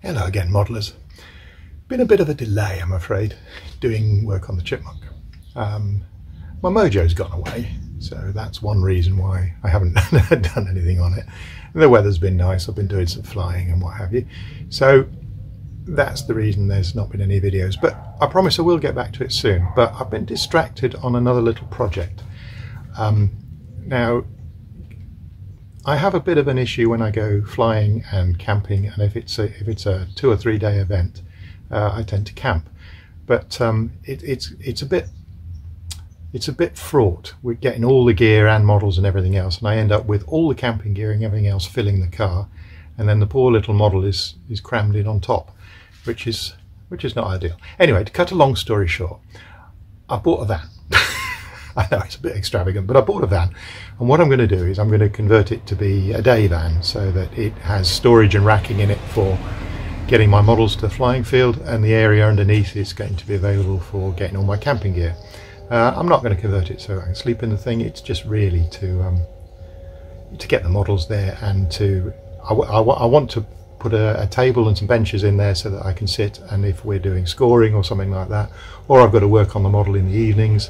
Hello again, modelers. Been a bit of a delay, I'm afraid, doing work on the Chipmunk. My mojo's gone away, so that's one reason why I haven't done anything on it. The weather's been nice, I've been doing some flying and what have you, so that's the reason there's not been any videos, but I promise I will get back to it soon. But I've been distracted on another little project. Now, I have a bit of an issue when I go flying and camping, and if it's a 2 or 3 day event, I tend to camp. But it's a bit fraught with getting all the gear and models and everything else, and I end up with all the camping gear and everything else filling the car, and then the poor little model is crammed in on top, which is not ideal. Anyway, to cut a long story short, I bought a van. I know it's a bit extravagant, but I bought a van, and what I'm going to do is I'm going to convert it to be a day van so that it has storage and racking in it for getting my models to the flying field, and the area underneath is going to be available for getting all my camping gear. I'm not going to convert it so I can sleep in the thing. It's just really to get the models there, and I want to put a table and some benches in there so that I can sit, and if we're doing scoring or something like that, or I've got to work on the model in the evenings,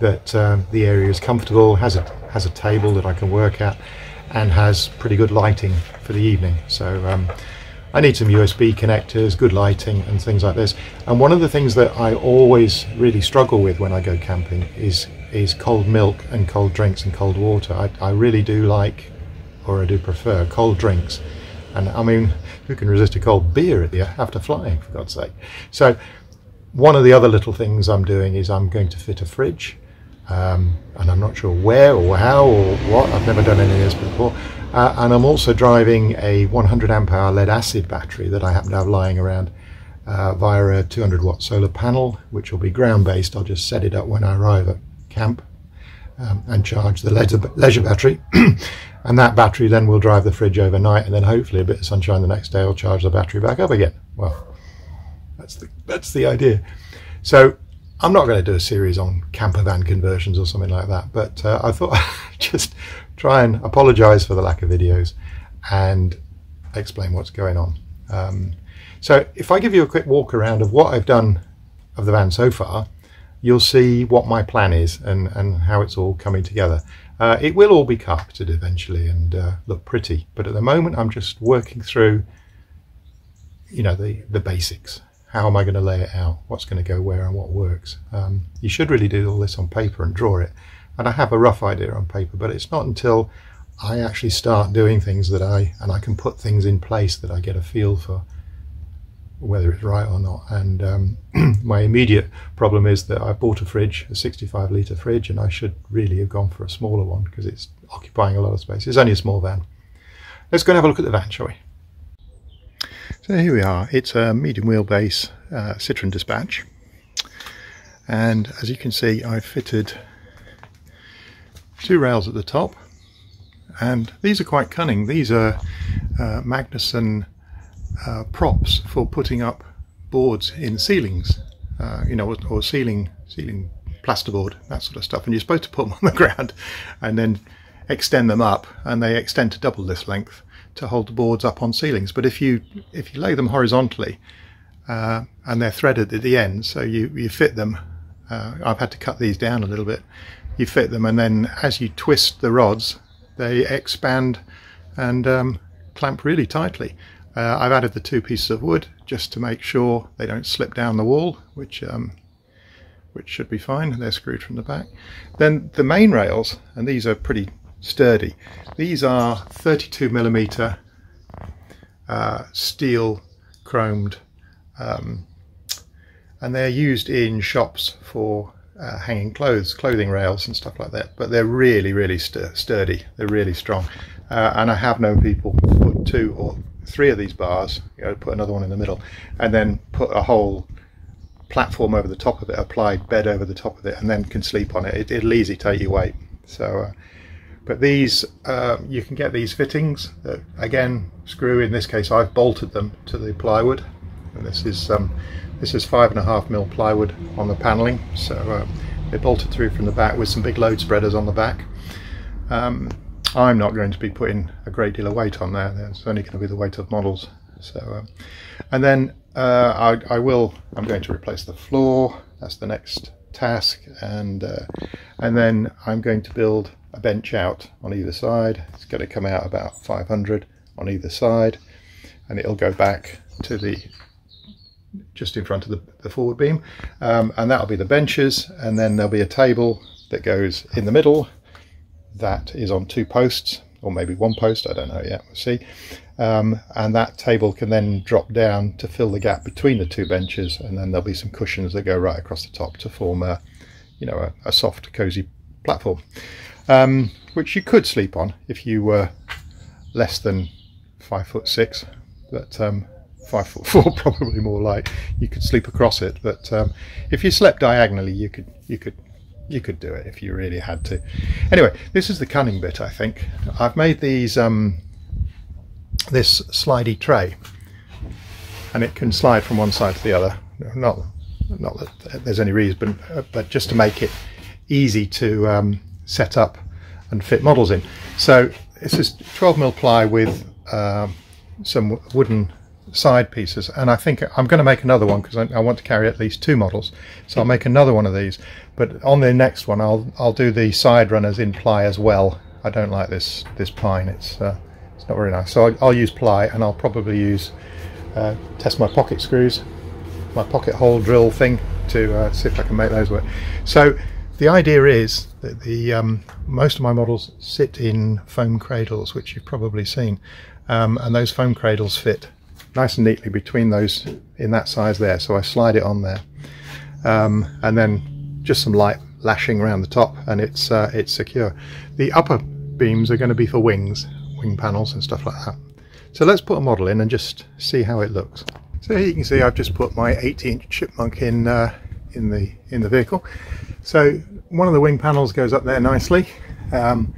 that the area is comfortable, has a table that I can work at, and has pretty good lighting for the evening. So I need some USB connectors, good lighting and things like this. And one of the things that I always really struggle with when I go camping is cold milk and cold drinks and cold water. I really do like, or I do prefer, cold drinks. And I mean, who can resist a cold beer after flying, for God's sake? So one of the other little things I'm doing is I'm going to fit a fridge. And I'm not sure where or how or what. I've never done any of this before. And I'm also driving a 100 amp hour lead acid battery that I happen to have lying around via a 200 watt solar panel, which will be ground based. I'll just set it up when I arrive at camp and charge the leisure battery. And that battery then will drive the fridge overnight, and then hopefully a bit of sunshine the next day will charge the battery back up again. Well, that's the idea. So I'm not going to do a series on camper van conversions or something like that, but I thought I'd just try and apologise for the lack of videos and explain what's going on. So if I give you a quick walk around of what I've done of the van so far, you'll see what my plan is and how it's all coming together. It will all be carpeted eventually and look pretty, but at the moment I'm just working through, you know, the basics. How am I going to lay it out? What's going to go where and what works? You should really do all this on paper and draw it. And I have a rough idea on paper, but it's not until I actually start doing things that I can put things in place that I get a feel for whether it's right or not. And my immediate problem is that I bought a fridge, a 65 litre fridge, and I should really have gone for a smaller one because it's occupying a lot of space. It's only a small van. Let's go and have a look at the van, shall we? So here we are. It's a medium wheelbase Citroen Dispatch, and as you can see I've fitted 2 rails at the top, and these are quite cunning. These are Magnuson props for putting up boards in ceilings, you know, or ceiling plasterboard, that sort of stuff, and you're supposed to put them on the ground and then extend them up, and they extend to double this length to hold the boards up on ceilings. But if you lay them horizontally and they're threaded at the end, so you fit them, I've had to cut these down a little bit, you fit them, and then as you twist the rods they expand and clamp really tightly. I've added the 2 pieces of wood just to make sure they don't slip down the wall, which should be fine. They're screwed from the back. Then the main rails, and these are pretty sturdy. These are 32mm steel chromed, and they're used in shops for hanging clothing rails and stuff like that, but they're really sturdy. They're really strong, and I have known people put 2 or 3 of these bars, you know, put another one in the middle, and then put a whole platform over the top of it, applied bed over the top of it, and then can sleep on it. It'll easily take your weight. So but these you can get these fittings that again screw. In this case I've bolted them to the plywood, and this is 5.5mm plywood on the panelling, so they're bolted through from the back with some big load spreaders on the back. I'm not going to be putting a great deal of weight on there. There's only going to be the weight of models, So, and then I'm going to replace the floor. That's the next task, and then I'm going to build a bench out on either side. It's going to come out about 500 on either side, and it'll go back to just in front of the forward beam, and that'll be the benches, and then there'll be a table that goes in the middle that is on 2 posts, or maybe 1 post, I don't know yet, we'll see. And that table can then drop down to fill the gap between the 2 benches, and then there'll be some cushions that go right across the top to form a soft, cozy platform, which you could sleep on if you were less than 5'6", but 5'4", probably more like. You could sleep across it, but if you slept diagonally, you could do it if you really had to. Anyway, this is the cunning bit, I think. I've made these this slidey tray, and it can slide from one side to the other. Not that there's any reason, but just to make it easy to set up and fit models in. So this is 12mm ply with some wooden side pieces, and I think I'm going to make another one because I want to carry at least 2 models, so I'll make another one of these. But on the next one I'll do the side runners in ply as well. I don't like this pine, it's not very nice, so I'll use ply, and I'll probably use test my pocket screws, my pocket hole drill thing, to see if I can make those work. So the idea is that the most of my models sit in foam cradles, which you've probably seen, and those foam cradles fit nice and neatly between those in that size there, so I slide it on there, and then just some light lashing around the top, and it's secure. The upper beams are going to be for wing panels and stuff like that. So let's put a model in and just see how it looks. So here you can see I've just put my 80-inch Chipmunk in the vehicle. So one of the wing panels goes up there nicely, and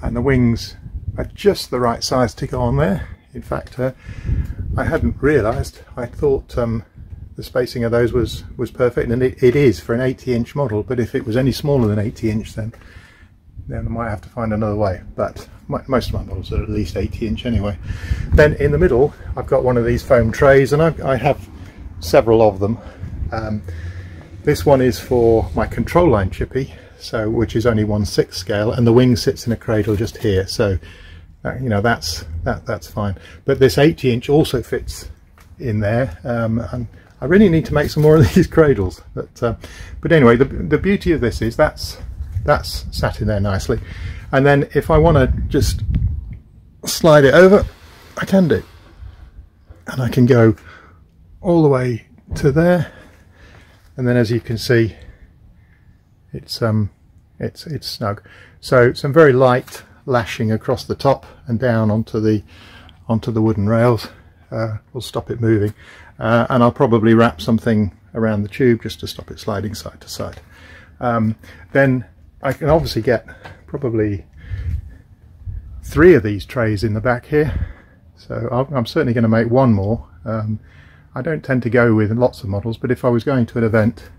the wings are just the right size to go on there. In fact, I hadn't realised. I thought the spacing of those was perfect, and it is for an 80-inch model, but if it was any smaller than 80-inch, then I might have to find another way. But most of my models are at least 80-inch anyway. Then in the middle I've got one of these foam trays, and I have several of them. This one is for my control line chippy, which is only 1/6 scale, and the wing sits in a cradle just here, so that's fine. But this 80-inch also fits in there, and I really need to make some more of these cradles. But anyway, the beauty of this is that's sat in there nicely, and then if I want to just slide it over, I can do, and I can go all the way to there, and then as you can see, it's snug. So some very light lashing across the top and down onto the wooden rails will stop it moving, and I'll probably wrap something around the tube just to stop it sliding side to side. Then I can obviously get probably 3 of these trays in the back here, so I'm certainly going to make 1 more. I don't tend to go with lots of models, but if I was going to an event,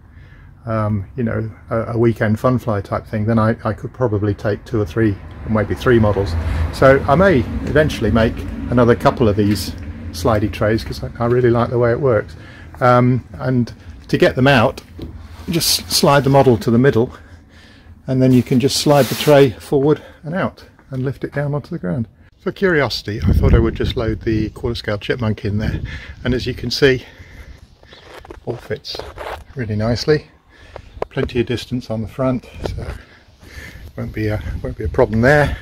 a weekend fun fly type thing, then I could probably take 2 or 3, or maybe 3 models. So I may eventually make another couple of these slidey trays because I really like the way it works. And to get them out, just slide the model to the middle, and then you can just slide the tray forward and out and lift it down onto the ground. For curiosity, I thought I would just load the quarter scale Chipmunk in there, and as you can see, all fits really nicely. Plenty of distance on the front, so won't be a problem there.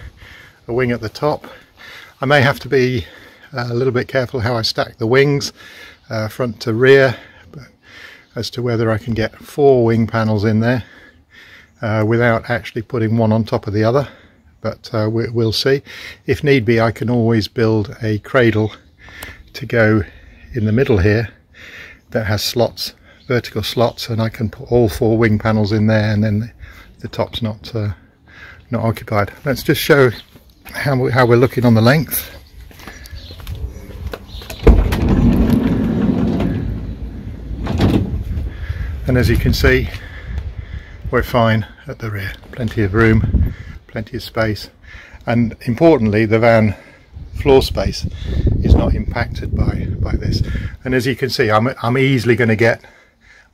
A wing at the top. I may have to be a little bit careful how I stack the wings, front to rear, but as to whether I can get 4 wing panels in there without actually putting one on top of the other, but we'll see. If need be, I can always build a cradle to go in the middle here that has slots, vertical slots, and I can put all 4 wing panels in there, and then the top's not occupied. Let's just show how we're looking on the length. And as you can see, we're fine at the rear. Plenty of room, plenty of space, and importantly, the van floor space is not impacted by this. And as you can see, I'm easily going to get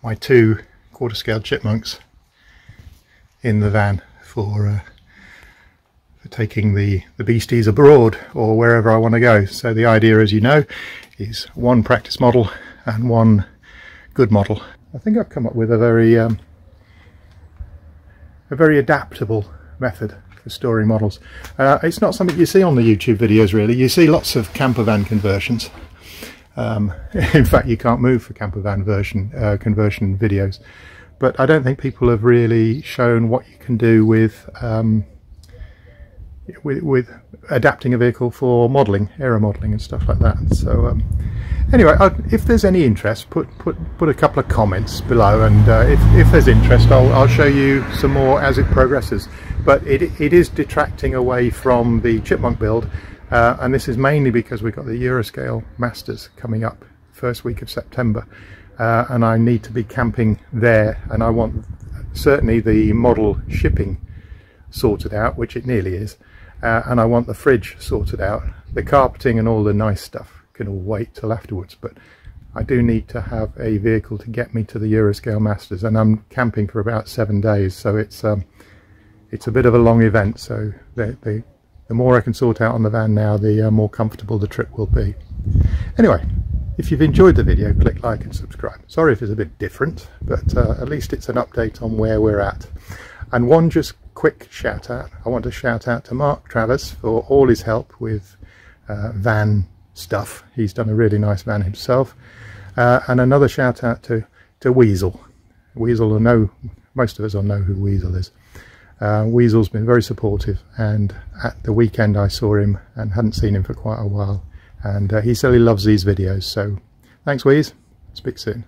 my 2 quarter scale chipmunks in the van for taking the beasties abroad or wherever I want to go. So the idea, as you know, is 1 practice model and 1 good model. I think I've come up with a very adaptable method for storing models. It's not something you see on the YouTube videos really. You see lots of camper van conversions. In fact, you can't move for camper van conversion videos. But I don't think people have really shown what you can do with adapting a vehicle for modelling, aero modelling and stuff like that. So anyway, if there's any interest, put a couple of comments below, and if there's interest, I'll show you some more as it progresses. But it is detracting away from the Chipmunk build, and this is mainly because we've got the Euroscale Masters coming up first week of September, and I need to be camping there, and I want certainly the model shipping sorted out, which it nearly is, and I want the fridge sorted out. The carpeting and all the nice stuff can all wait till afterwards, but I do need to have a vehicle to get me to the Euroscale Masters, and I'm camping for about 7 days, so it's a bit of a long event. So the more I can sort out on the van now, the more comfortable the trip will be. Anyway, if you've enjoyed the video, click like and subscribe. Sorry if it's a bit different, but at least it's an update on where we're at. And one just quick shout out, I want to shout out to Mark Travers for all his help with van stuff. He's done a really nice van himself. And another shout out to Weasel. Weasel will know, most of us will know who Weasel is. Weasel's been very supportive, and at the weekend I saw him and hadn't seen him for quite a while, and he said he loves these videos. So thanks Wease, speak soon.